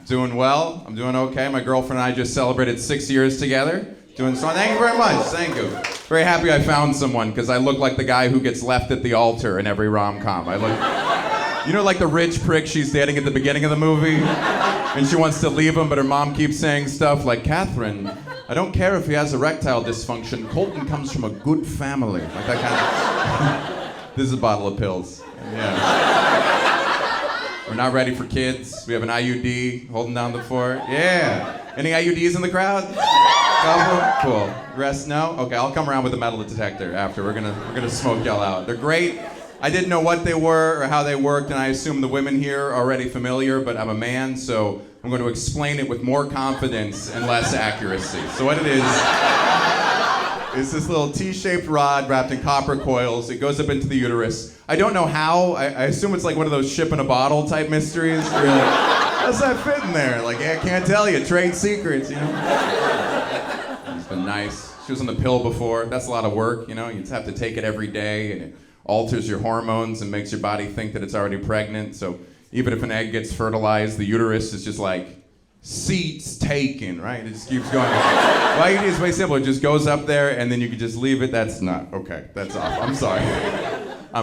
Doing well. I'm doing okay. My girlfriend and I just celebrated 6 years together. Doing so. Thank you very much. Thank you. Very happy I found someone because I look like the guy who gets left at the altar in every rom-com. I look, you know, like the rich prick she's dating at the beginning of the movie, and she wants to leave him, but her mom keeps saying stuff like, "Catherine, I don't care if he has erectile dysfunction. Colton comes from a good family." Like that kind of. This is a bottle of pills. Yeah. We're not ready for kids. We have an IUD holding down the fort. Yeah. Any IUDs in the crowd? Couple? Cool. The rest, no? Okay, I'll come around with a metal detector after. We're gonna smoke y'all out. They're great. I didn't know what they were or how they worked, and I assume the women here are already familiar, but I'm a man, so I'm going to explain it with more confidence and less accuracy. So what it is this little T-shaped rod wrapped in copper coils. It goes up into the uterus. I don't know how. I assume it's like one of those ship in a bottle type mysteries. Where you're like, how's that fit in there? Like, yeah, I can't tell you. Trade secrets, you know? It's been nice. She was on the pill before. That's a lot of work, you know? You just have to take it every day, and it alters your hormones and makes your body think that it's already pregnant. So even if an egg gets fertilized, the uterus is just like, seats taken, right? It just keeps going. Why you do is way simple. It just goes up there, and then you can just leave it. That's not okay. That's off. I'm sorry. I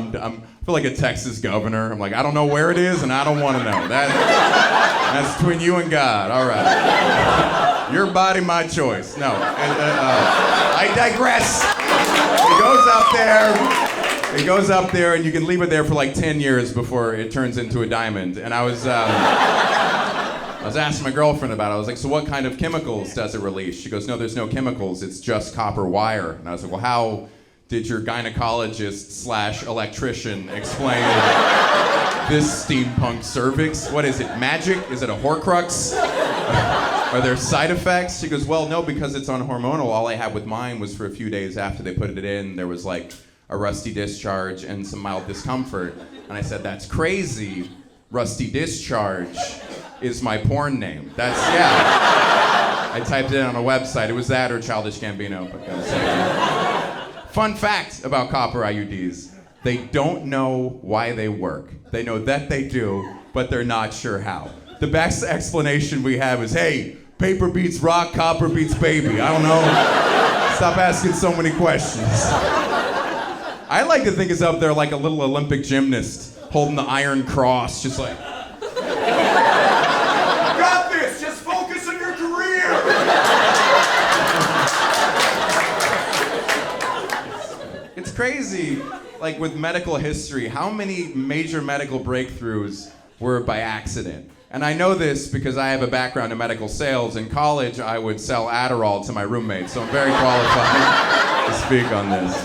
feel like a Texas governor. I'm like, I don't know where it is, and I don't want to know. That's between you and God. All right. Your body, my choice. No. I digress. It goes up there, and you can leave it there for like 10 years before it turns into a diamond. And I was asking my girlfriend about it. I was like, so what kind of chemicals does it release? She goes, no, there's no chemicals. It's just copper wire. And I was like, well, how did your gynecologist/electrician explain this steampunk cervix? What is it, magic? Is it a Horcrux? Are there side effects? She goes, well, no, because it's on hormonal. All I had with mine was for a few days after they put it in, there was like a rusty discharge and some mild discomfort. And I said, that's crazy. Rusty discharge is my porn name. That's, yeah. I typed it in on a website. It was that or Childish Gambino. Fun fact about copper IUDs. They don't know why they work. They know that they do, but they're not sure how. The best explanation we have is, hey, paper beats rock, copper beats baby. I don't know. Stop asking so many questions. I like to think it's up there like a little Olympic gymnast holding the Iron Cross, just like, got this, just focus on your career. It's crazy, like with medical history, how many major medical breakthroughs were by accident? And I know this because I have a background in medical sales. In college, I would sell Adderall to my roommates, so I'm very qualified to speak on this.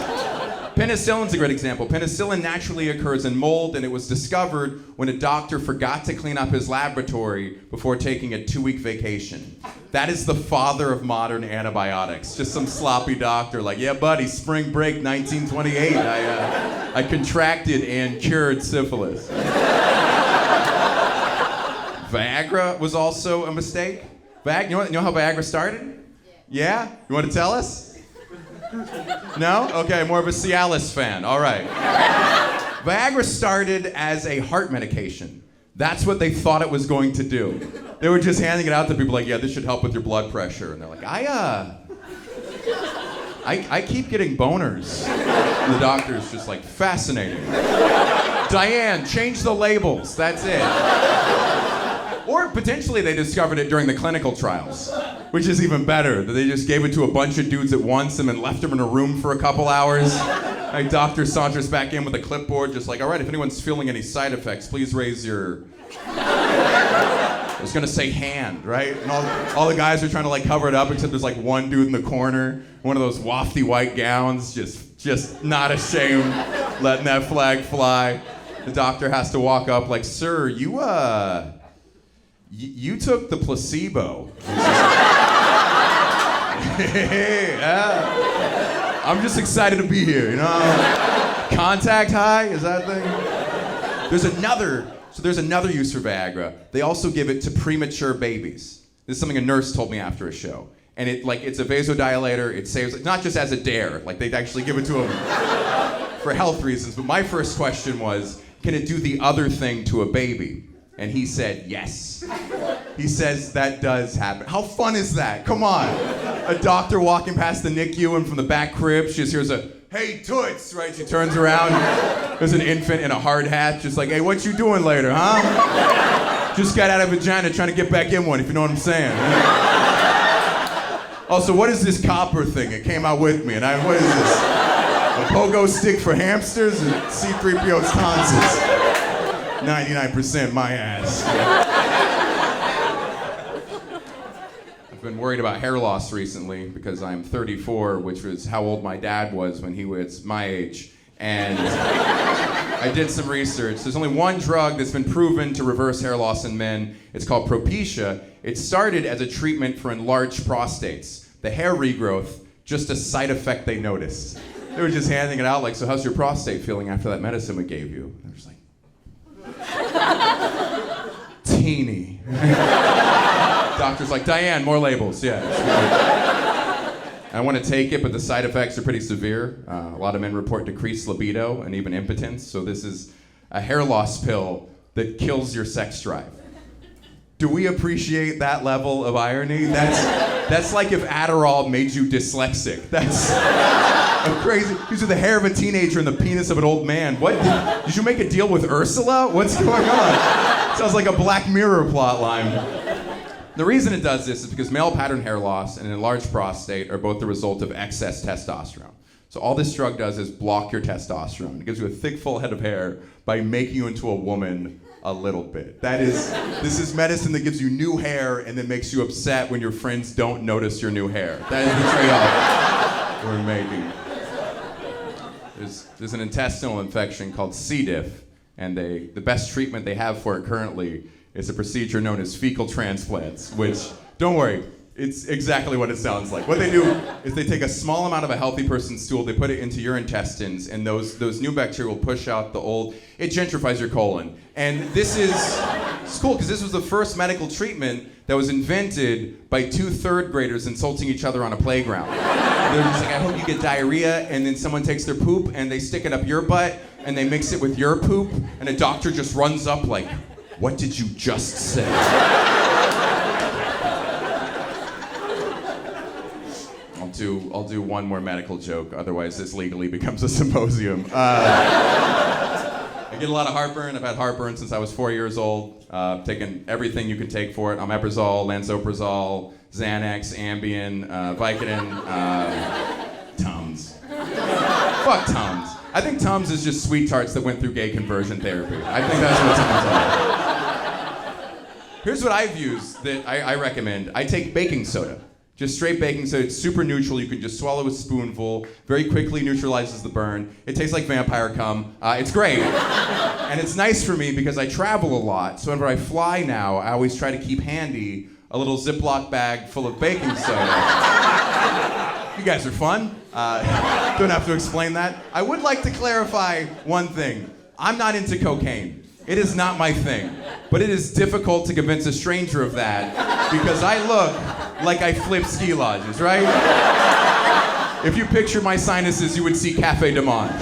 Penicillin's a great example. Penicillin naturally occurs in mold, and it was discovered when a doctor forgot to clean up his laboratory before taking a 2-week vacation. That is the father of modern antibiotics. Just some sloppy doctor like, yeah, buddy, spring break 1928. I contracted and cured syphilis. Viagra was also a mistake. You know how Viagra started? Yeah? You want to tell us? No? Okay, more of a Cialis fan. All right. Viagra started as a heart medication. That's what they thought it was going to do. They were just handing it out to people like, yeah, this should help with your blood pressure. And they're like, I keep getting boners. And the doctor's just like, fascinating. Diane, change the labels. That's it. Or potentially they discovered it during the clinical trials, which is even better, that they just gave it to a bunch of dudes at once and then left them in a room for a couple hours. Like Doctor saunters back in with a clipboard, just like, all right, if anyone's feeling any side effects, please raise your... I was gonna say hand, right? And all the guys are trying to like cover it up, except there's like one dude in the corner, one of those wafty white gowns, just not ashamed, letting that flag fly. The doctor has to walk up like, sir, you took the placebo. Yeah. I'm just excited to be here, you know? Contact high, is that a thing? There's another use for Viagra. They also give it to premature babies. This is something a nurse told me after a show. And it's a vasodilator, it saves, not just as a dare, like they actually give it to them for health reasons. But my first question was, can it do the other thing to a baby? And he said, yes. He says that does happen. How fun is that? Come on. A doctor walking past the NICU and from the back crib, she just hears a, "Hey, toots," right? She turns around, there's an infant in a hard hat, just like, "Hey, what you doing later, huh?" Just got out of vagina trying to get back in one, if you know what I'm saying. Also, what is this copper thing? It came out with me, and what is this? A pogo stick for hamsters and C-3PO's tonsils. 99% my ass. I've been worried about hair loss recently because I'm 34, which was how old my dad was when he was my age. And I did some research. There's only one drug that's been proven to reverse hair loss in men. It's called Propecia. It started as a treatment for enlarged prostates. The hair regrowth, just a side effect they noticed. They were just handing it out like, "So how's your prostate feeling after that medicine we gave you?" And I was like, "Teeny." Doctor's like, "Diane, more labels." Yeah. I want to take it, but the side effects are pretty severe. A lot of men report decreased libido and even impotence. So this is a hair loss pill that kills your sex drive. Do we appreciate that level of irony? That's like if Adderall made you dyslexic. That's crazy. These are the hair of a teenager and the penis of an old man. What? Did you make a deal with Ursula? What's going on? Sounds like a Black Mirror plot line. The reason it does this is because male pattern hair loss and an enlarged prostate are both the result of excess testosterone. So all this drug does is block your testosterone. It gives you a thick, full head of hair by making you into a woman a little bit. This is medicine that gives you new hair and then makes you upset when your friends don't notice your new hair. That is the trade-off we're making. There's an intestinal infection called C. diff, and the best treatment they have for it currently is a procedure known as fecal transplants, which, don't worry, it's exactly what it sounds like. What they do is they take a small amount of a healthy person's stool, they put it into your intestines, and those new bacteria will push out the old, it gentrifies your colon. And it's cool, because this was the first medical treatment that was invented by two third graders insulting each other on a playground. They're just like, "I hope you get diarrhea," and then someone takes their poop and they stick it up your butt, and they mix it with your poop, and a doctor just runs up like, "What did you just say?" I'll do one more medical joke, otherwise this legally becomes a symposium. I get a lot of heartburn. I've had heartburn since I was 4 years old. Taken everything you can take for it: omeprazole, lansoprazole, Xanax, Ambien, Vicodin, Tums. Fuck Tums. I think Tums is just sweet tarts that went through gay conversion therapy. I think that's what Tums are. Here's what I've used that I recommend. I take baking soda. Just straight baking soda. It's super neutral. You can just swallow a spoonful. Very quickly neutralizes the burn. It tastes like vampire cum. It's great. And it's nice for me because I travel a lot. So whenever I fly now, I always try to keep handy a little Ziploc bag full of baking soda. You guys are fun. Don't have to explain that. I would like to clarify one thing. I'm not into cocaine. It is not my thing. But it is difficult to convince a stranger of that because I look like I flip ski lodges, right? If you picture my sinuses, you would see Cafe de Monde.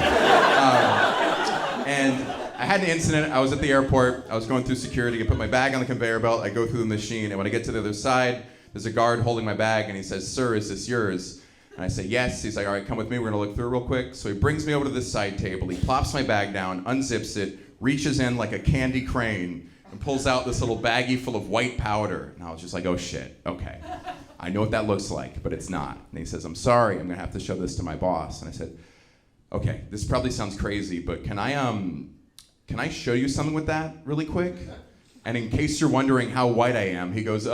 And I had an incident. I was at the airport. I was going through security. I put my bag on the conveyor belt. I go through the machine. And when I get to the other side, there's a guard holding my bag. And he says, "Sir, is this yours?" And I say, "Yes." He's like, "All right, come with me. We're going to look through real quick." So he brings me over to this side table. He plops my bag down, unzips it, reaches in like a candy crane, and pulls out this little baggie full of white powder. And I was just like, "Oh, shit. Okay. I know what that looks like, but it's not." And he says, "I'm sorry. I'm going to have to show this to my boss." And I said, "Okay, this probably sounds crazy, but can I show you something with that really quick?" And in case you're wondering how white I am, he goes,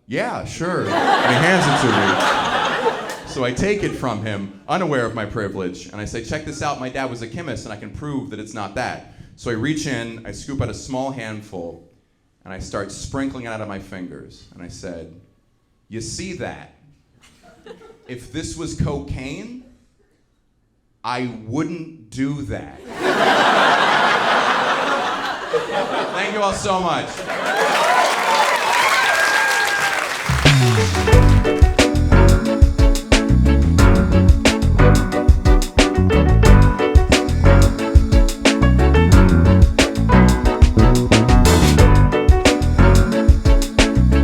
"Yeah, sure." And he hands it to me. So I take it from him, unaware of my privilege, and I say, "Check this out. My dad was a chemist, and I can prove that it's not that." So I reach in, I scoop out a small handful, and I start sprinkling it out of my fingers. And I said, "You see that? If this was cocaine, I wouldn't do that." Thank you all so much.